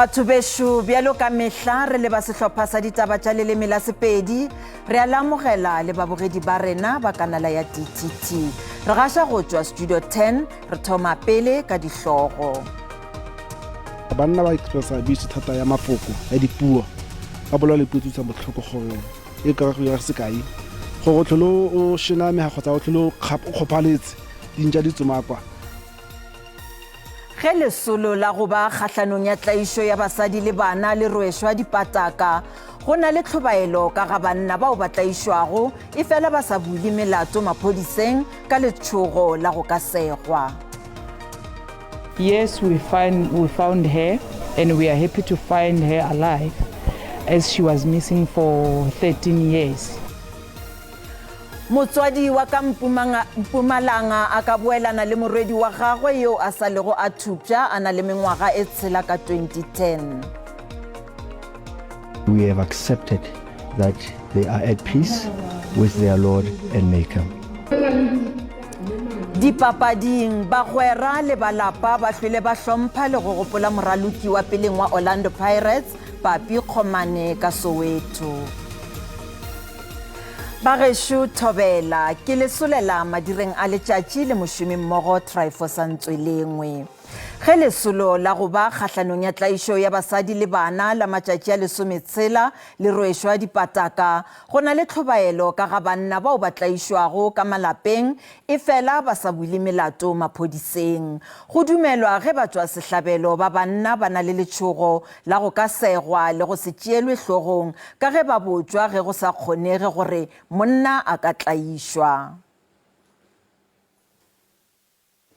Batho besho bjalo ka mehla re le ba sehlopha sa ditaba tša leleme la Sepedi re a lamogela le babogedi ba rena ba kanala ya DTT. Re gaša go tšwa Studio 10 re thoma pele ka dihlogo. Banna ba expressa SABC thata ya mafoko ya dipuo ba bola le puo tsa botlhoko gore e ka go ya sekai go tlholo o shena me ha kgotsa o tlholo o khopaletse dinja di tsomakwa. Ge lesolo la go ba kgahlanong ya tlaišo ya basadi le bana le rwešwa dipataka go na le tlhobaelo ka ga banna bao ba tlaišwago e fela ba sa bule melato maphodiseng ka letšhogo la go ka segwa. Yes, we found her and we are happy to find her alive as she was missing for 13 years. Motswadi wa ka Mpumalanga a ka boelana le morwedi wa gagwe yo a sa lego a thupša a na le mengwaga e tshela ka 2010. We have accepted that they are at peace with their Lord and Maker. Dipapading bagwera le balapa ba hlwele ba hlompha le go gopola moraloki wa peleng wa Orlando Pirates Papi Kgomane ka Soweto. Bagesho thobela ke lesolela madireng a letšatši le mošomi mmogo Trifosa Ntswelengwe. Ge lesolo la go ba kgahlanong ya tlaišo ya basadi le bana la matšatši a 16 le rwešwa dipataka go na le tlhobaelo ka ga banna bao ba tlaišwago ka malapeng e fela ba sa bule melato maphodiseng. Go dumelwa ge batšwa sehlabelo ba banna ba na le letšhogo la go ka segwa le go se tšeelwe hlogong ka ge ba botšwa ge go sa kgonege gore monna a ka tlaišwa.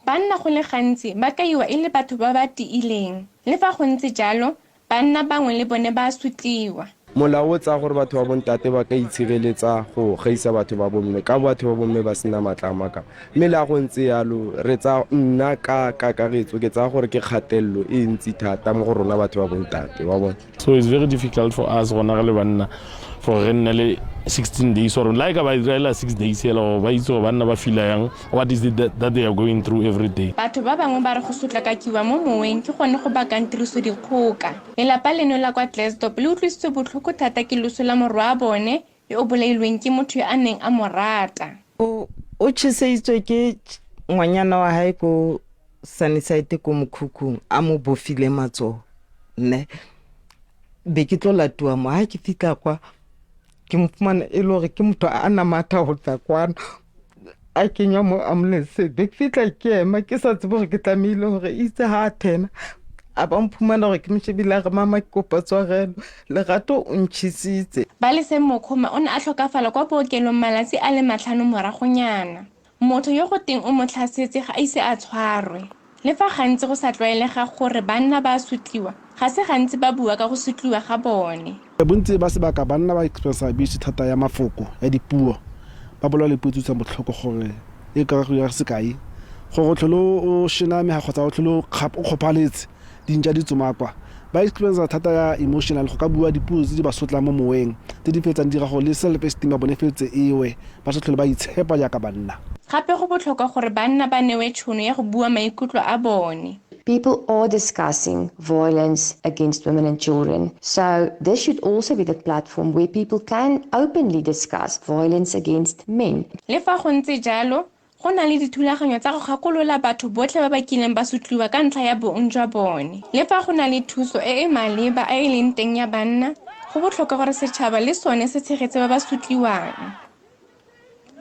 Banna go le gantsi ba kaiwa e le batho ba ba tiileng le fa go ntse jalo banna bangwe le bone ba sutliwa. Molao o tsa gore batho ba bontate ba ka itshireletsa go gaisa batho ba bomme ka batho ba bomme ba sena matlama ka mme la go ntse yalo re tsa nna ka kakaretso ke tsa gore ke kgatelelo e ntsi thata mo go rona batho ba bontate wa bona. So it's very difficult for us gona re le banna for re nne le 16 days or like ba Israel 6 days hello ba itso banna ba feel yang what is it that they are going through every day. Batho ba bangwe ba re go sutla ka kiwa mo moweng ke gone go bakang tiriso dikgoka. Lelapa leno la kwa Glasgow le utlwisitswe botlhoko thata ke loso la morwa a bone yo o bolailweng ke motho yo a neng a mo rata. O tšhiseitswe ke ngwanyana wa hae ko Sunnyside ko mokhukhung a mo bofile matso ne be ke tlo latiwa mo ha ke fitla kwa ke mfumana e le gore ke motho a na matha go tla kwana a kenya mo ambulance be ke fitla ke ema ke sa tsebe gore ke tlamile gore itse ha thena a ba mfumana gore ke mshebile ga mama ke kopa tswarelo lerato o ntšhisitse. Ba le se Mokhoma o ne a tlhokafala kwa bookelong malatsi a le 5 moragonyana. Motho yo go teng o mo tlhasetse ga ise a tshwarwe. Le fa gantsi go sa tlwaelega gore banna ba sutliwa ga se gantsi ba bua ka go sutliwa ga bone. Bontsi ba sebaka banna ba expressa SABC thata ya mafoko ya dipuo ba bola le puo tsa botlhoko gore e ka go ya sekai go tlholo o shena me ha kgotsa o tlholo o khopaletse dinja di tsomakwa ba expressa thata ya emotional go ka bua dipuo tse di ba sotla mo moeng tse di fetsang dira go le self esteem ba bone fetse ewe ba se tlhole ba itshepa ja ka banna. Gape go botlhokwa gore banna ba newe tšhono ya go bua maikutlo a bone. People are discussing violence against women and children. So this should also be the platform where people can openly discuss violence against men. Le fa go ntse jalo, go na le dithulaganyo tsa go gakolola batho botlhe ba ba kileng ba sutliwa ka ntlha ya bong jwa bone. Le fa go na le thuso e maleba e leng teng ya banna, go botlhokwa gore setšhaba le sone se tshegetse ba ba sutliwang.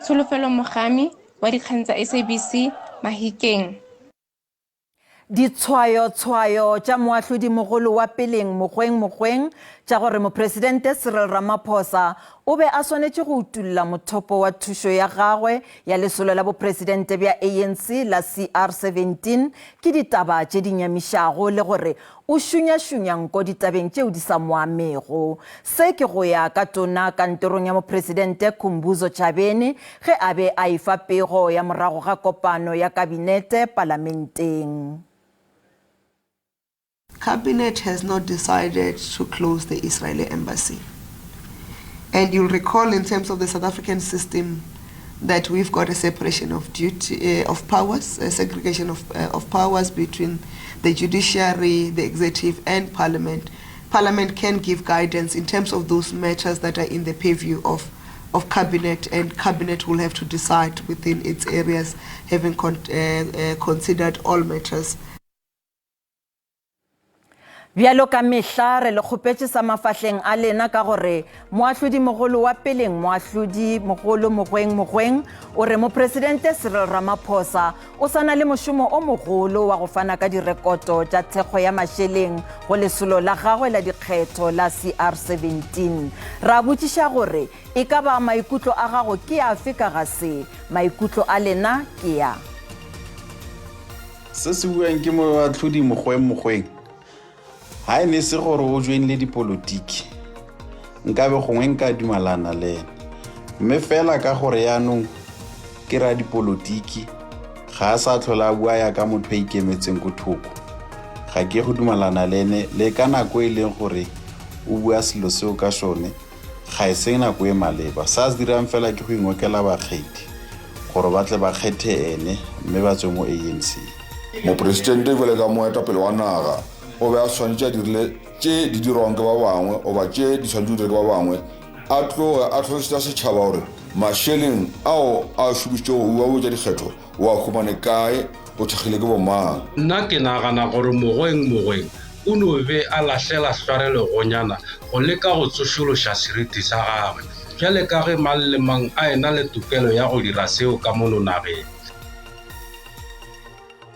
Solofelo Mogami wa dikgang tsa SABC Mahikeng. Ditshwayo tša moahlodi mogolo wa peleng mokgweng tša gore mopresidente Cyril Ramaphosa o be a swanetše go utulla mothopo wa thušo ya gagwe ya lesolo la bopresidente bja ANC la CR17 ke ditaba tše di nyamišago le gore o šunya nko ditabeng tšeo di sa moamego. Se ke go ya ka tona kantorong ya mopresidente Khumbuzo Chabeni ge a be a ifa pego ya morago ga kopano ya kabinete parlamenteng. Cabinet has not decided to close the Israeli embassy. And you'll recall in terms of the South African system, that we've got a separation of duty of powers, a segregation of powers between the judiciary, the executive, and Parliament. Parliament can give guidance in terms of those matters that are in the purview of Cabinet, and Cabinet will have to decide within its areas, having considered all matters. Bjalo ka mehla re le khopetse sa mafahleng a lena ka gore moahlodi mogolo wa peleng moahlodi mogolo Mourning o re mopresidente Cyril Ramaphosa o sana le mošomo o mogolo wa go fana ka direkoto tša thekgo ya mašeleng go lesolo la gagwe la dikgetho la CR17. Ra botšiša gore e ka ba maikutlo a gago ke afe ka ga se, maikutlo a lena ke ya. Se se buang ke moahlodi Mourning. Ha e ne se gore o join le dipolotiki nka be gongwe nka dumalana le mme fela ka gore yaanong ke ra dipolotiki ga sa tlhola bua ya ka motho a ikemetseng go thoko ga ke go dumalana le ka nako e leng gore o bua selo seo ka sone ga e seng nako e maleba sa se dirang fela ke go ingokela bakgethi gore ba tle ba kgethe ene mme ba tswe mo ANC. Mopresidente vele ka moetapele wa naga o be a tshwanetse a dirile tše di dirwang ke ba bangwe o ba tše di tshwanetse ke ba bangwe a tloga a tlhalosetša setšhaba gore mašeleng ao a šomišitšego wa botša dikgetho wa khumane kae o thekgile ke bomang. Nna ke nagana gore Mourning o no be a lahlela hlwarelegonyana go leka go tsošološa seriti sa gagwe bjale ka ge mang le mang a ena le tokelo ya go dira seo ka mono nageng.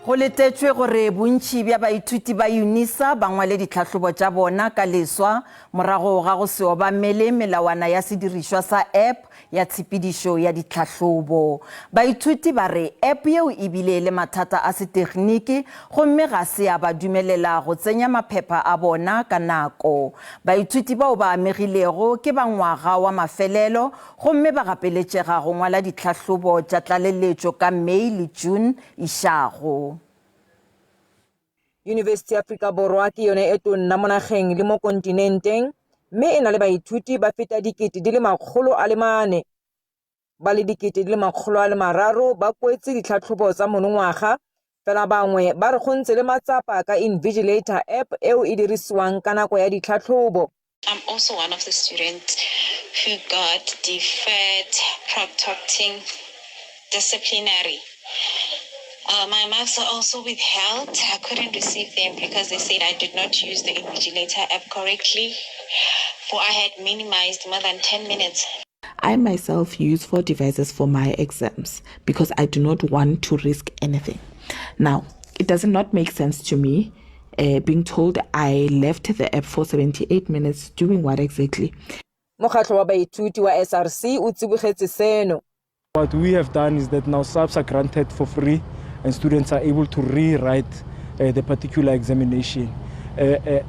Go letetšwe gore bontši bja baithuti ba UNISA ba ngwale ditlhahlobo tša bona ka leswa morago ga go se obamele melawana ya sedirišwa sa app ya tshepedišo ya ditlhahlobo. Baithuti ba re app yeo e bile le mathata a setekniki gomme ga se a ba dumelela go tsenya maphepha a bona ka nako. Baithuti bao ba amegilego ke ba ngwaga wa mafelelo gomme ba gapeletšega go ngwala ditlhahlobo tša tlaleletšo ka Mei le June išago. University ya Afrika Borwa ke yone e tonna mo nageng le mo kontinenteng mme e na le baithuti ba feta 400 ba le 300 ba kwetse ditlhatlhobo tsa monongwaga fela bangwe ba re go ntse le matsapa ka Invigilator app eo e dirisiwang ka nako ya ditlhatlhobo. I'm also one of the students who got deferred protecting disciplinary. My marks are also withheld. I couldn't receive them because they said I did not use the Invigilator app correctly, for I had minimized more than 10 minutes. I myself use 4 devices for my exams because I do not want to risk anything. Now, it does not make sense to me being told I left the app for 78 minutes doing what exactly. Mokgatlo wa baithuti wa SRC o tsibogetse seno. What we have done is that now SABs are granted for free and students are able to rewrite the particular examination.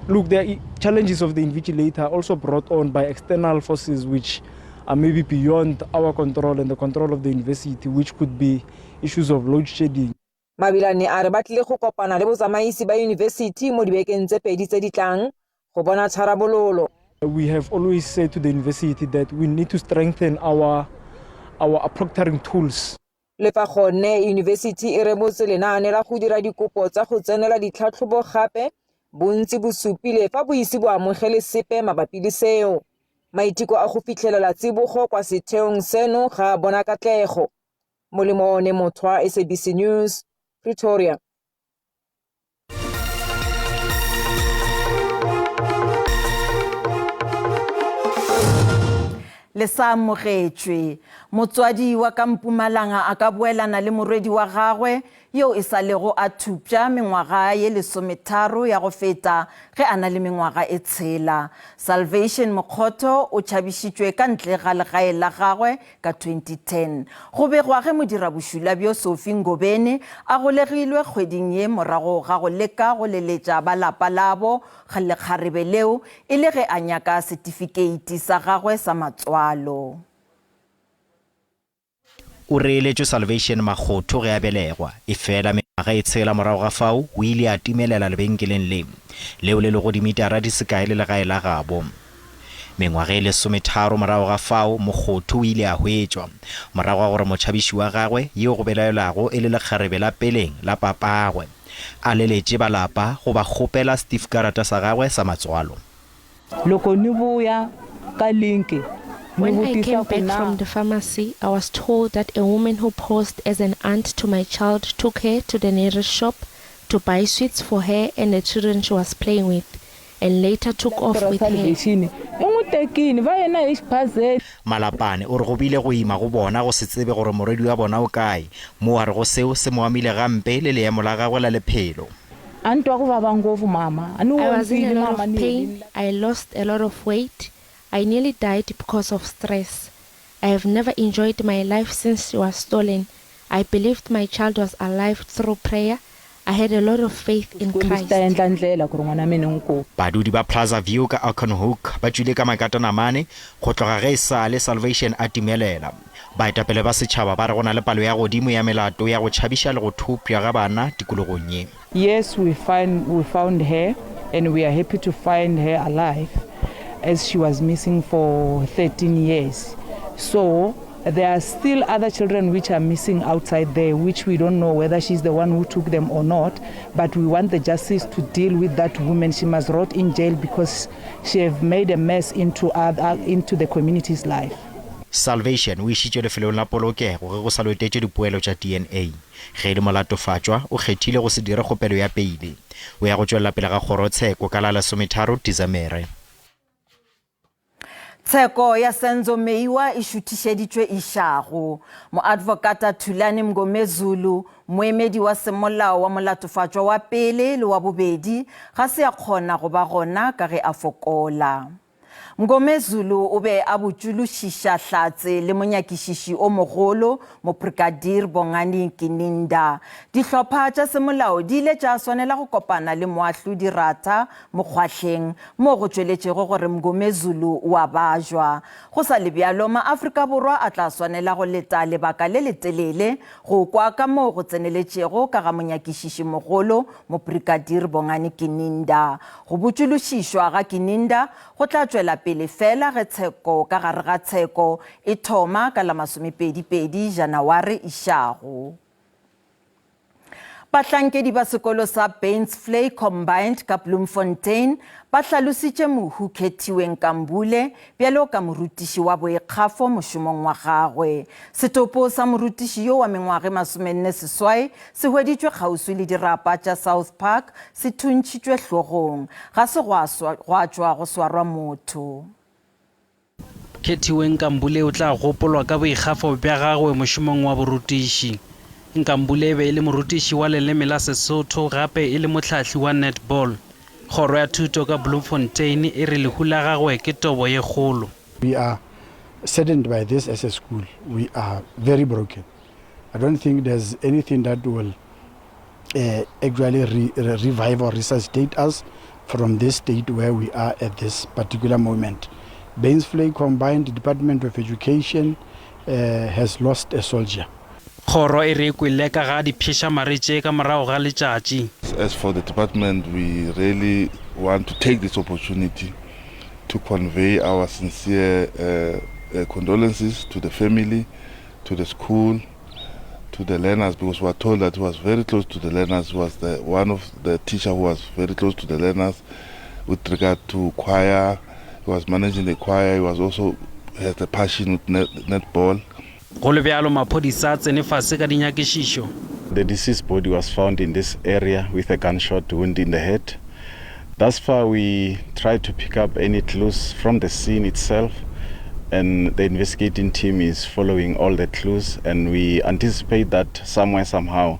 Look, there are challenges of the Invigilator also brought on by external forces which are maybe beyond our control and the control of the university, which could be issues of load shedding. Mabilane a re batlile go kopana le botsamaisi ba university mo dibekeng tse pedi tse di tlang go bona tharabololo. We have always said to the university that we need to strengthen our proctoring tools. Le fa gone university e remotse lenaane la go dira dikopo tsa go tsenela ditlhatlhobo gape bontsi bo supile fa bo ise bo amogele sepe mabapi le seo. Maiteko a go fitlhelela tsibogo kwa setheong seno ga bona katlego. Molemo ne Mothwa, SABC News, Pretoria. Le sa mogetšwe motswadi wa ka Mpumalanga a ka boelana le morwedi wa gagwe yo e sa lego a thupša mengwaga ye 13 ya go feta ge a na le mengwaga e tshela. Salvation Mokgotho o tšhabišitšwe ka ntle ga legae la gagwe ka 2010 go begwa ge modirabošula bjo Sophie Ngobeni a golegilwe kgweding ye morago ga go leka go leletša ba lapa labo ga lekgarebe leo e le ge a nyaka setifikeiti sa gagwe sa matswalo. O reeletšwe Salvation Mokgotho ge a belegwa e fela mengwaga e tshela morago ga fao o ile a timelela lebenkeleng leo le lego dimitara di se kae le legae la gabo. mengwaga e le 13 morago ga fao Mogotho o ile a hwetšwa morago ga gore motšhabiši wa gagwe yeo go belaelago e le lekgarebe la peleng la papagwe a leletše balapa go ba kgopela Steve karata sa gagwe sa matswalo. Loko ni vuya ka linki When I came back from the pharmacy, I was told that a woman who posed as an aunt to my child took her to the nearest shop to buy sweets for her and the children she was playing with, and later took off with her. Malapane o re go bile go ima go bona go se tsebe gore moredi wa bona o kae mo a re go seo se mo amile gampe le leemo la gagwe la lephelo. I was in a lot of pain. I lost a lot of weight. I nearly died because of stress. I have never enjoyed my life since she was stolen. I believed my child was alive through prayer. I had a lot of faith in Christ. Badudi ba Plaza View ka Auchenhoek ba tswile ka makatana mane go tloga ge sa le Salvation a timelela. Baetapele ba setšhaba ba re gona le palo ya godimo ya melato ya go tšhabiša le go thopša ga bana tikologong ye. Yes, we found her, and we are happy to find her alive, as she was missing for 13 years. So there are still other children which are missing outside there, which we don't know whether she's the one who took them or not, but we want the justice to deal with that woman. She must rot in jail because she have made a mess into the community's life. Salvation o išitšwe lefelong la polokego ge go sa lotetše dipoelo tša DNA. Ge le molatofatšwa o kgethile go se dire kgopelo ya peile. O ya go tšwelela pele ga kgorotsheko ka la 13 Disemere. Tsheko ya Senzo Meiwa e šuthišeditšwe išago. Moadvokata Thulani Mngomezulu, moemedi wa semolao wa molatofatšwa wa pele le wa bobedi, ga se a kgona go ba gona ka ge a fokola. Mngomezulu o be a botšološiša hlatse le monyakišiši o mogolo Mobrigadier Bongani Kininda. Dihlopha tša semolao di ile tša swanela go kopana le moahlodi Rata Mokgwahleng mo go tšweletšego gore Mngomezulu wa bajwa. Go sa le bjalo maAfrika Borwa a tla swanela go leta lebaka le letelele go kwa ka mo go tseneletšego ka ga monyakišiši mogolo Mobrigadier Bongani Kininda. Go botšološišwa ga Kininda go tla tšwela pele fela ge tsheko ka gare ga tsheko e thoma ka la 22 Janawari išago. Bahlankedi ba sekolo sa Bainsflay Combined ka Bloemfontein ba hlalositše mohu kgethiweng Kambule bjalo ka morutiši wa boikgafo mošomong wa gagwe. Setopo sa morutiši yo wa mengwage 48 se hweditšwe kgauswi le dirapa tša South Park se thuntšitšwe hlogong. Ga se gwa tšwa go swarwa motho. Khethiweng Kambule o tla gopolwa ka boikgafo bja gagwe mošomong wa borutiši. Nkambule be e le morutiši wa leleme la Sesotho gape e le mohlahli wa netball. Kgoro ya thuto ka Bloemfontein e re lehu la gagwe ke tobo ye kgolo. We are saddened by this as a school. We are very broken. I don't think there's anything that will actually revive or resuscitate us from this state where we are at this particular moment. Bainsflay Combined Department of Education has lost a soldier. Kgoro e re kwele ka ga dipheša maretše ka morago ga letšatši. As for the department, we really want to take this opportunity to convey our sincere condolences to the family, to the school, to the learners, because we are told that he was very close to the learners. He was one of the teachers who was very close to the learners with regard to choir. He was managing the choir. He was also has a passion with netball. The deceased body was found in this area with a gunshot wound in the head. Thus far, we tried to pick up any clues from the scene itself, and the investigating team is following all the clues, and we anticipate that somewhere, somehow,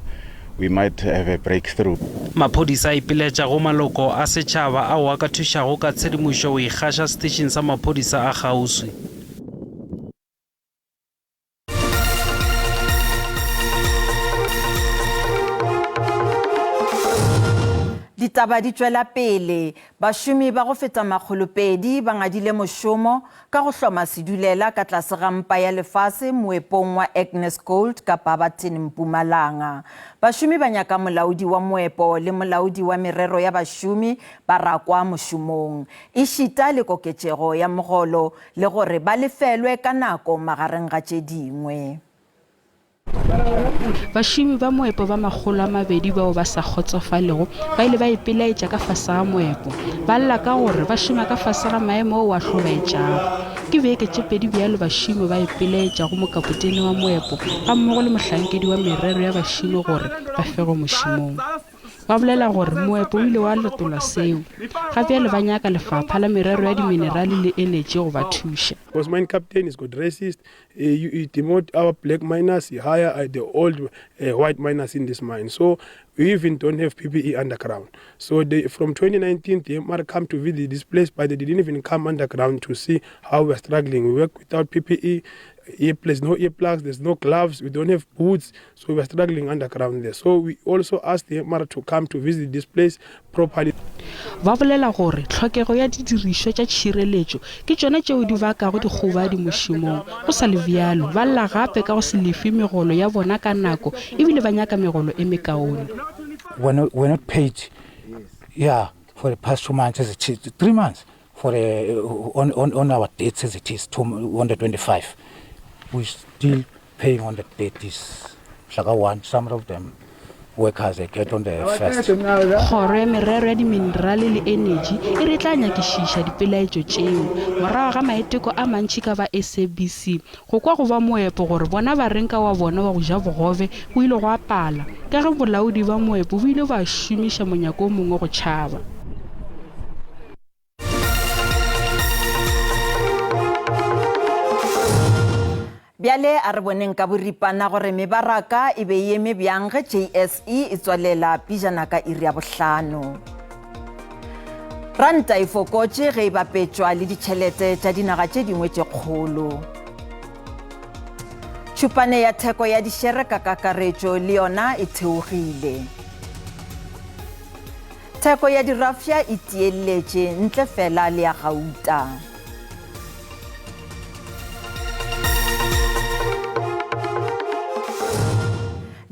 we might have a breakthrough. Maphodisa ipiletša go maloko a setšhaba ao a ka thušago ka tshedimošo o ikgaša station sa maphodisa a kgauswi. Ditaba di tswela pele bašomi ba go feta 200 ba ngadile mošomo ka go hloma sedulela ka tlase ga mpa ya lefase moepong wa Agnes Gold ka Barberton Mpumalanga. Bašomi ba nyaka molaodi wa moepo le molaodi wa merero ya bašomi ba rakwa mošomong e šita le koketšego ya mogolo le gore ba lefelwe ka nako magareng ga tše dingwe. Bašomi ba moepo ba 200 bao ba sa kgotsofalego ba ile ba ipelaetša ka fase ga moepo ba lla ka gore ba šoma ka fase ga maemo o a hlobaetšago ke beke tše pedi bjalo bašomi ba ipelaetša go mokapotene wa moepo ga mmogo le mohlankedi wa merero ya bašomi gore ba fego mošomong ba bolela gore moepo o ile wa lotolwa seo ga bjale ba nyaka lefapha la merero ya diminerale le energy go ba thuša. Because mine captain is got racist, you demote our black miners, you hire the old white miners in this mine. So we even don't have PPE underground. So from 2019, they might come to visit this place, but they didn't even come underground to see how we're struggling. We work without PPE, there's no earplugs, there's no gloves, we don't have boots, so we're struggling underground there. So we also asked the MR to come to visit this place properly. Ba bolela gore tlhokego ya didirišwa tša tšhireletšo ke tšona tšeo di bakago dikgobadi mošomong go sa le bjalo ba lla gape ka go se lefe megolo ya bona ka nako ebile ba nyaka megolo e mekaone. We're not paid, for the past 2 months as it is, 3 months for on our dates as it is, 125. We're still paying on the date is like one. Some of them workers they get on the first. Kgoro ya merero ya diminerale le energy e re tla nyakišiša dipelaetšo tšeo morago ga maeteko a mantši ka ba SABC go kwa go ba moepo gore bona ba reng ka wa bona wa go ja bogobe go ile go apala ka ge bolaodi ba moepo bo ile ba šomiša monyako o mongwe go tšhaba. Bjale a re boneng ka boripana gore mebaraka e be eme bjang ge JSE e tswalela pijana ka iri ya 5. Ranta e fokotše ge e bapetšwa le ditšhelete tša dinaga tše dingwe tše kgolo. Tšhupane ya theko ya dišere ka kakaretšo le yona e theogile. Theko ya dirafia e tielletše ntle fela le ya Gauta.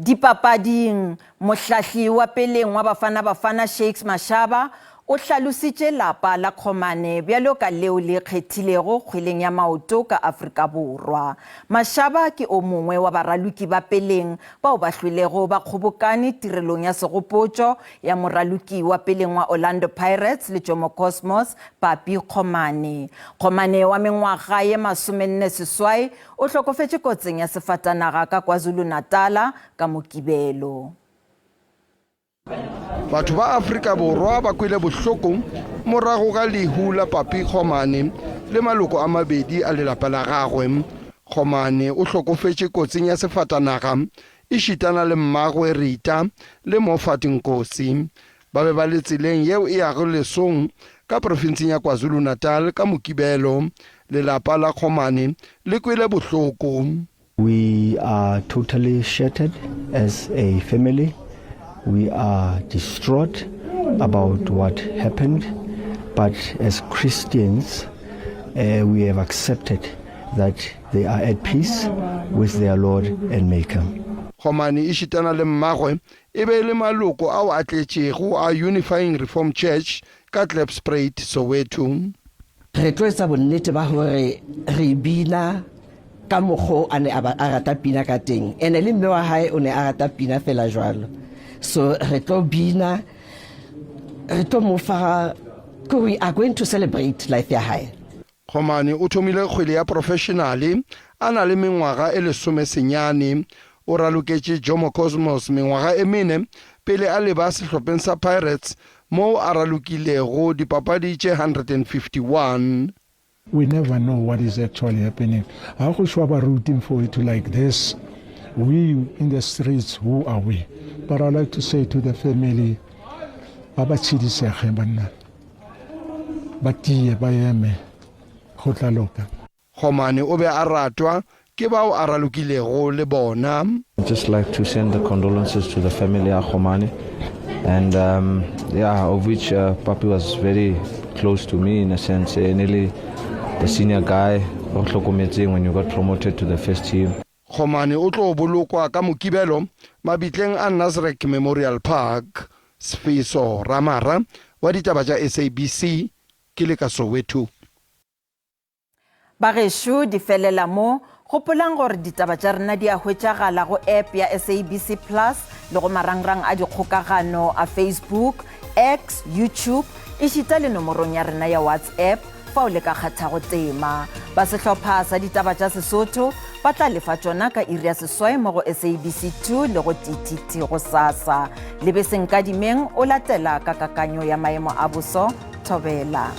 Dipapading mohlahli wa peleng wa Bafana Shakes Mashaba o hlalositše lapa la Khomane bjalo ka leo le kgethilego kgweleng ya maoto ka Afrika Borwa. Mashaba ke o mongwe wa baraluki ba peleng bao ba hlwilego ba kgobokane tirelong ya segopotšo ya moraluki wa peleng wa Orlando Pirates le Jomo Cosmos Papi Khomane. Khomane wa mengwaga ye 48 o hlokofetše kotsing ya sefatanaga ka KwaZulu-Natal ka Mokibelo. Batho ba Afrika Borwa ba kwile bohloko morago ga lehu la Papi Khomane le maloko a mabedi a lelapa la gagwe. Khomane o hlokofetše kotsing ya sefatanaga e šitana le mmagwe Rita le Mofati Nkosi ba be ba le tseleng yeo e yago lesong ka provinseng ya KwaZulu-Natal ka Mokibelo. Lelapa la Khomane le kwile bohloko. We are totally shattered as a family. We are distraught about what happened, but as Christians, we have accepted that they are at peace with their Lord and Maker. Khomane e šitana le mmagwe e be le maloko ao a tletšego a Unifying Reform Church ka Klipspruit Soweto. Re tlo etsa bonnete ba hore re bina ka mokgo a ne a rata pina ka teng ene le mme wa hae o ne a rata pina fela jwalo. So we are going to celebrate life ya hae. Khomane o thomile kgwele ya professionally a na le mengwaga e 10 o raloketše Jomo Cosmos mengwaga e 4 pele a leba sehlopheng sa Pirates moo a ralokilego dipapadi tše 151. We never know what is actually happening. How should we be rooting for it like this? We in the streets, who are we? But I'd like to say to the family, Baba Chidiseke banna. Batie bayeme khotla loka. Khomane o be a ratwa ke bao a ralokilego le bona. I'd just like to send the condolences to the family of Khomane and of which Papi was very close to me in a sense, nearly the senior guy when you got promoted to the first team. Khomane o tlo bolokwa ka mokibelo mabitleng a Nasrec Memorial Park. Sfiso Ramara wa ditaba tša SABC ke le ka Soweto. Bagesho di felela mo gopolang gore ditaba tša rena di a hwetšagala go app ya SABC Plus le go marangrang a dikgokagano a Facebook, X, YouTube e šita le nomorong ya rena ya WhatsApp fa o le ka kgatha go tema. Ba sehlopha sa ditaba tša Sesotho ba tla lefa tšona ka iri ya seswai mo go SABC 2 le go TTT go sasa. Le be senkadimeng o latela ka kakanyo ya maemo a boso Thobela.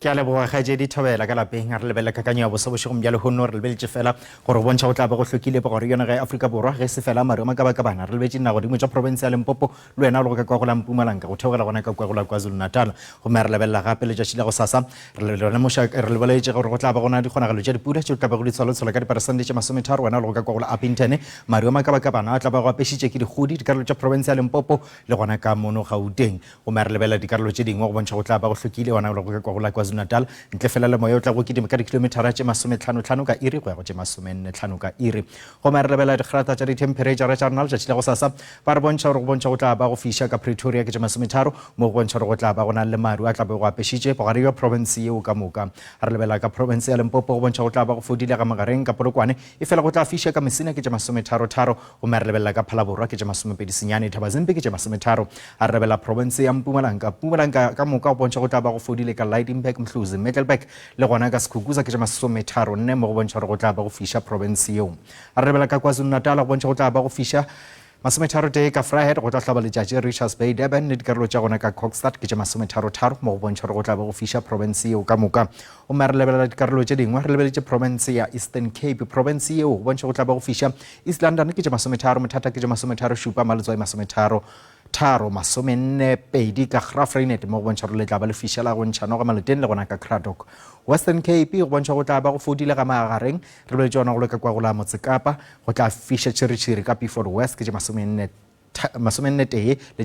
ke a leboga kgaetsedi Thobela ka lapeng a re lebella kakanyo ya bosobošego mjalo go nno re lebeletse fela gore bontšha go tla ba go hlokile pa gore yona ga Afrika Borwa ge se fela marema ka bana re lebetse nna godimo tša province ya Limpopo le wena go ka kwa go la Mpumalanga go theogela gona ka kwa go la KwaZulu Natal go me re lebella gape le tšatši la go sasa re lebeletse gore go tla ba gona dikgonagalo tša dipula tšeo tla ba go di tswalotswela ka diperesente tše 30 wena le go ka kwa go la Upington marema ka bana a tla ba go apešitše ke dikgodi dikarolo tša province ya Limpopo le gona ka mono Gauteng go me re lebella dikarolo tše dingwe go bontšha go tla ba go hlokile wena le go ka kwa go la KwaZulu Natal ntle fela le moya o tla go kidima ka dikilometara tše 55 ka iri go ya go tše 45 ka iri go me re lebela digrata tša ditemperature tša rena letšatši la go sasa ba re bontšha gore go bontšha go tla ba go fiša ka Pretoria ke tše 30 mo go bontšha gore go tla ba go na le maru a tla ba go apešitše bogare ya province yeo ka moka re lebela ka province ya Limpopo go bontšha go tla ba go fodile ga magareng ka Polokwane e fela go tla fiša ka Mesina ke tše 33 go me re lebela ka Phalaborwa ke tše 29 Thabazimbi ke tše 30 a re lebela province ya Mpumalanga ka moka go bontšha go tla ba go fodile ka Lydenburg Mhluzi Middelburg le gona ka Sekhukuza ke tše 34 mo go bontšha gore go tla ba go fiša province yeo a re lebela ka KwaZulu Natal go bontšha go tla ba go fiša 30 ka Vryheid go tla hlaba letšatši Richards Bay Durban le dikarolo tša gona ka Kokstad ke tše 33 mo go bontšha gore go tla ba go fiša province yeo ka moka o me re lebelela dikarolo tše dingwe re lebeletše province ya Eastern Cape province yeo go bontšha go tla ba go fiša East London ke tše 30 Mthata ke tše 37 Maletswai 40 ka Graaff-Reinet mo go bontšha gore le tla ba le fišela go ntšhano ga Maleteng le gona ka Cradock Western Cape go bontšha go tla ba go fodile ga magareng re beletše yona go le ka kwa go la Motsekapa go tla fiša tšhiritšhiri ka Beaufort West ke tše 41 le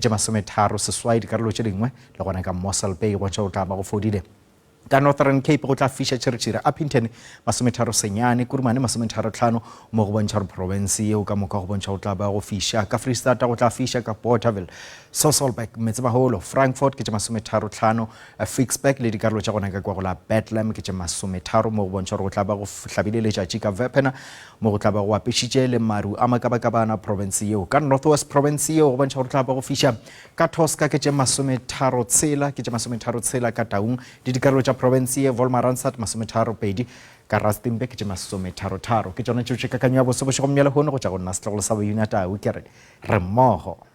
tše 30 seswai dikarolo tše dingwe le gona ka Mossel Bay go bontšha go tla ba go fodile ka Northern Cape go tla fiša tšhiritšhiri Upington 39 Kurumane 35 mo go bontšha gore province yeo ka moka go bontšha go tla ba go fiša ka Freestata go tla fiša ka Porterville Sasolburg Metsebaholo Frankfurt ke tše 35 Fixburg le dikarolo tša gona ka kwa go la Bethlehem ke tše 30 mo go bontšha gore go tla ba go hlabile letšatši ka Verpena mo go tla ba go apešitše le maru a makabakabana province yeo ka Northwest province yeo go bontšha gore go tla ba go fiša ka Tosca ke tše 30 ka Taung le dikarolo tša province ye Volmaransat 32 ka Rustenburg ke tše 33 ke tšona tšeo tše kakanyo ya bosobošego mnyale hono go tša go nna setlogolo sa boyunatau ke re mmogo